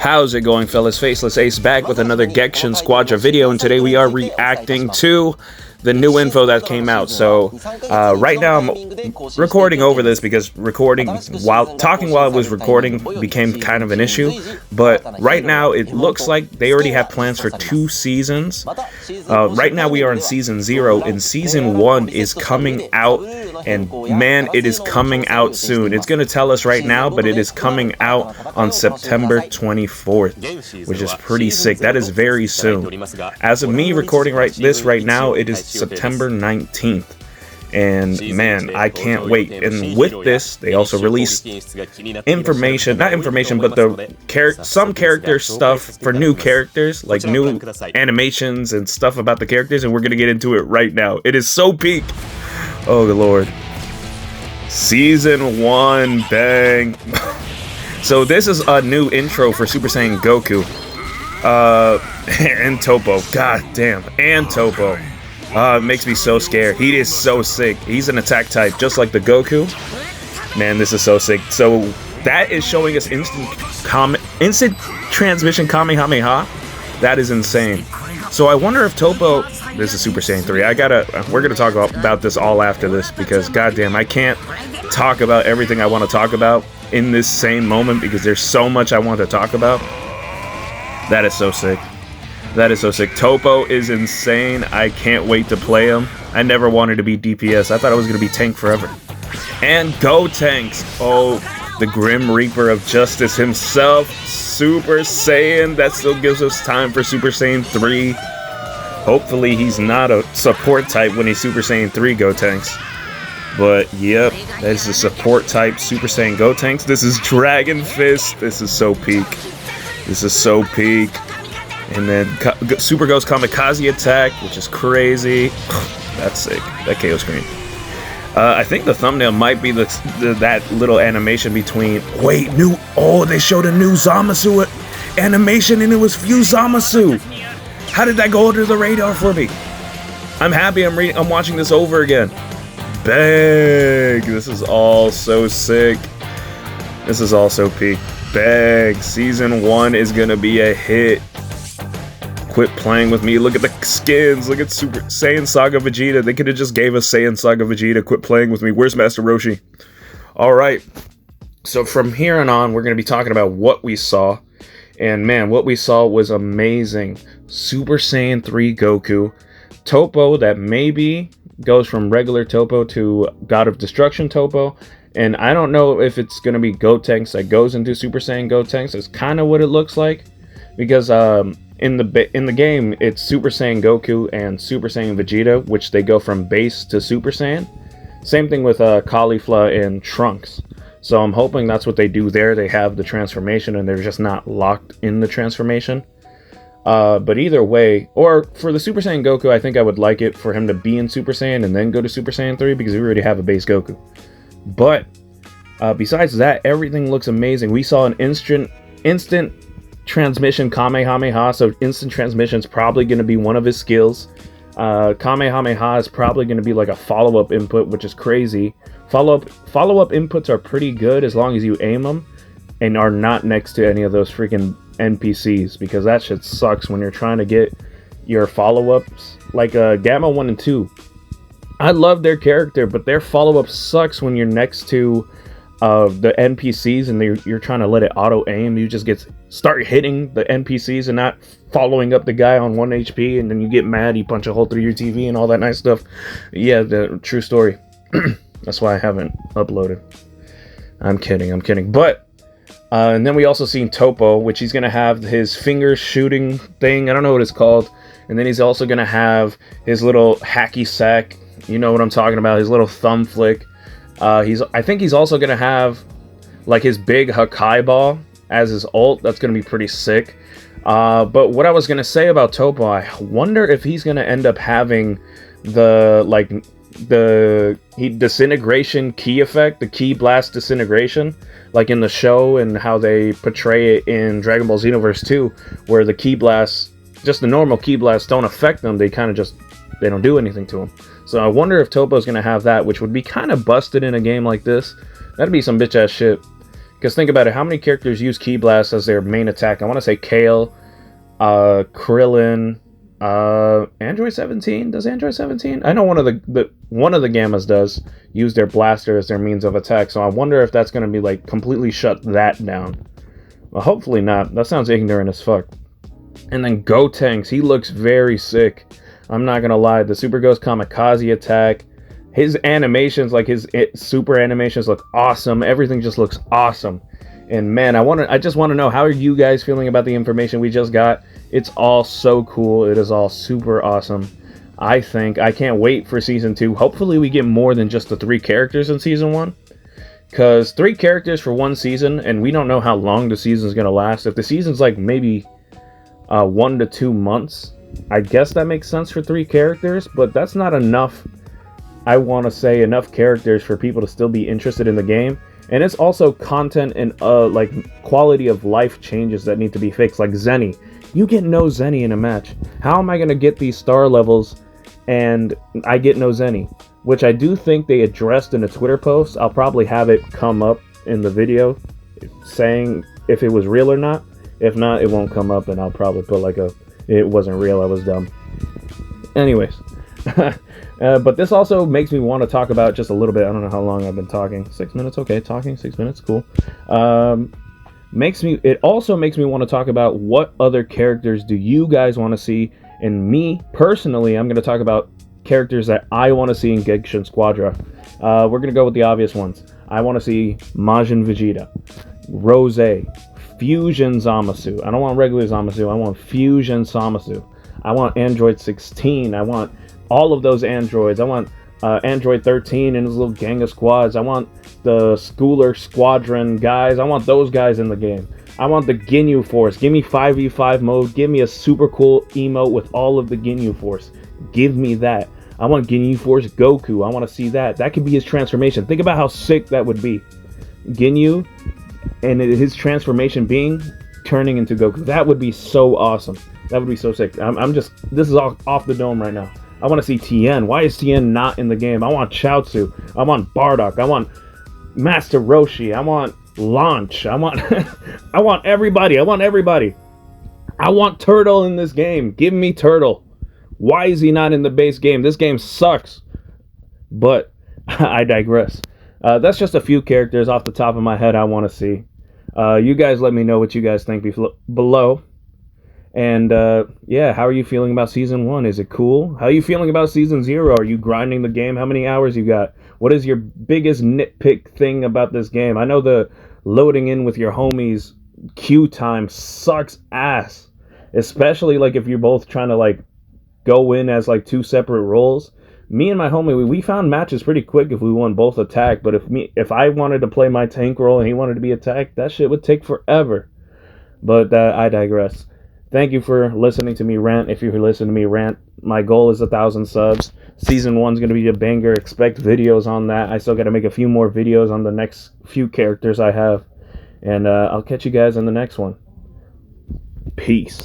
How's it going, fellas? Faceless Ace back with another Gekishin Squadra video, and today we are reacting to the new info that came out. So right now I'm recording over this because talking while I was recording became kind of an issue. But right now it looks like they already have plans for 2 seasons. Right now we are in season 0, and season 1 is coming out, and man, it is coming out soon. It's going to tell us right now, but it is coming out on September 24th, which is pretty sick. That is very soon. As of me recording this right now, it is September 19th. And man, I can't wait. And with this, they also released information, not information, but some character stuff for new characters, like new animations and stuff about the characters, and we're gonna get into it right now. It is so peak. Oh the lord. Season 1, bang. So this is a new intro for Super Saiyan Goku. And Toppo. God damn. And Toppo. It makes me so scared. He is so sick. He's an attack type, just like the Goku. Man, this is so sick. So that is showing us instant transmission Kamehameha. That is insane. So I wonder if Toppo... This is Super Saiyan 3. We're gonna talk about this all after this, because goddamn, I can't talk about everything I want to talk about in this same moment because there's so much I want to talk about. That is so sick. That is so sick. Toppo is insane. I can't wait to play him. I never wanted to be DPS. I thought I was going to be tank forever. And Gotenks. Oh, the Grim Reaper of Justice himself. Super Saiyan. That still gives us time for Super Saiyan 3. Hopefully he's not a support type when he's Super Saiyan 3 Gotenks. But yep, that is the support type Super Saiyan Gotenks. This is Dragon Fist. This is so peak. This is so peak. And then Super Ghost Kamikaze attack, which is crazy. That's sick. That KO screen. I think the thumbnail might be that little animation between... Wait, they showed a new Zamasu animation, and it was Fuse Zamasu. How did that go under the radar for me? I'm happy I'm watching this over again. Bang! This is all so sick. This is all so peak. Bang! Season 1 is gonna be a hit. Quit playing with me. Look at the skins. Look at Super Saiyan Saga Vegeta. They could have just gave us Saiyan Saga Vegeta. Quit playing with me. Where's Master Roshi? Alright. So from here on, we're going to be talking about what we saw. And man, what we saw was amazing. Super Saiyan 3 Goku. Toppo that maybe goes from regular Toppo to God of Destruction Toppo. And I don't know if it's going to be Gotenks that goes into Super Saiyan Gotenks. It's kind of what it looks like. Because in the game, it's Super Saiyan Goku and Super Saiyan Vegeta, which they go from base to Super Saiyan. Same thing with Caulifla and Trunks. So I'm hoping that's what they do there. They have the transformation and they're just not locked in the transformation. But either way, or for the Super Saiyan Goku, I think I would like it for him to be in Super Saiyan and then go to Super Saiyan 3 because we already have a base Goku. But besides that, everything looks amazing. We saw an instant transmission Kamehameha, so instant transmission is probably going to be one of his skills. Kamehameha is probably going to be like a follow-up input, which is crazy. Follow-up inputs are pretty good as long as you aim them and are not next to any of those freaking NPCs, because that shit sucks when you're trying to get your follow-ups. Like Gamma 1 and 2. I love their character, but their follow-up sucks when you're next to the NPCs and you're trying to let it auto-aim. You just start hitting the NPCs and not following up the guy on 1 HP, and then you get mad, you punch a hole through your TV and all that nice stuff. Yeah, the true story. That's why I haven't uploaded. I'm kidding. But, and then we also seen Toppo, which he's going to have his finger shooting thing. I don't know what it's called. And then he's also going to have his little hacky sack. You know what I'm talking about. His little thumb flick. I think he's also going to have like his big Hakai ball as his ult. That's going to be pretty sick. But what I was going to say about Toppo, I wonder if he's going to end up having the disintegration key effect, the key blast disintegration, like in the show and how they portray it in Dragon Ball Xenoverse 2, where the key blasts, just the normal key blasts don't affect them. They kind of they don't do anything to them. So I wonder if Toppo's going to have that, which would be kind of busted in a game like this. That'd be some bitch-ass shit. Because think about it, how many characters use Ki Blast as their main attack? I want to say Kale, Krillin, Android 17. Does Android 17? I know one of the Gammas does use their blaster as their means of attack. So I wonder if that's going to be like completely shut that down. Well, hopefully not. That sounds ignorant as fuck. And then Gotenks, he looks very sick. I'm not gonna lie. The Super Ghost Kamikaze attack, his animations, like his super animations, look awesome. Everything just looks awesome. And man, I just want to know, how are you guys feeling about the information we just got? It's all so cool. It is all super awesome. I can't wait for season 2. Hopefully we get more than just the 3 characters in season 1. Because 3 characters for 1 season, and we don't know how long the season's gonna last. If the season's like maybe 1 to 2 months, I guess that makes sense for 3 characters, but that's not enough. I want to say enough characters for people to still be interested in the game. And it's also content and like quality of life changes that need to be fixed. Like Zenny, you get no Zenny in a match. How am I going to get these star levels and I get no Zenny? Which I do think they addressed in a Twitter post. I'll probably have it come up in the video saying if it was real or not. If not, it won't come up, and I'll probably put like it wasn't real, I was dumb. Anyways, but this also makes me want to talk about just a little bit. I don't know how long I've been talking. 6 minutes, okay, talking 6 minutes, cool. It also makes me want to talk about what other characters do you guys want to see. And me personally, I'm going to talk about characters that I want to see in Gekishin Squadra. We're going to go with the obvious ones. I want to see Majin Vegeta, Rose, Fusion Zamasu. I don't want regular Zamasu. I want Fusion Zamasu. I want Android 16. I want all of those androids. I want Android 13 and his little gang of squads. I want the Schooler Squadron guys. I want those guys in the game. I want the Ginyu Force. Give me 5v5 mode. Give me a super cool emote with all of the Ginyu Force. Give me that. I want Ginyu Force Goku. I want to see that. That could be his transformation. Think about how sick that would be. Ginyu and his transformation being turning into Goku. That would be so awesome. That would be so sick. This is all off the dome right now. I want to see Tien. Why is Tien not in the game? I want Chaozu. I want Bardock. I want Master Roshi. I want Launch. I want I want everybody. I want everybody. I want Turtle in this game. Give me Turtle. Why is he not in the base game? This game sucks. But I digress. That's just a few characters off the top of my head I want to see. You guys let me know what you guys think below. And yeah, how are you feeling about Season 1? Is it cool? How are you feeling about Season 0? Are you grinding the game? How many hours you got? What is your biggest nitpick thing about this game? I know the loading in with your homies queue time sucks ass. Especially like if you're both trying to like go in as like 2 separate roles. Me and my homie, we found matches pretty quick if we won both attack. But if I wanted to play my tank role and he wanted to be attacked, that shit would take forever. But I digress. Thank you for listening to me rant. If you listen to me rant, my goal is 1,000 subs. Season 1's going to be a banger. Expect videos on that. I still got to make a few more videos on the next few characters I have. And I'll catch you guys in the next one. Peace.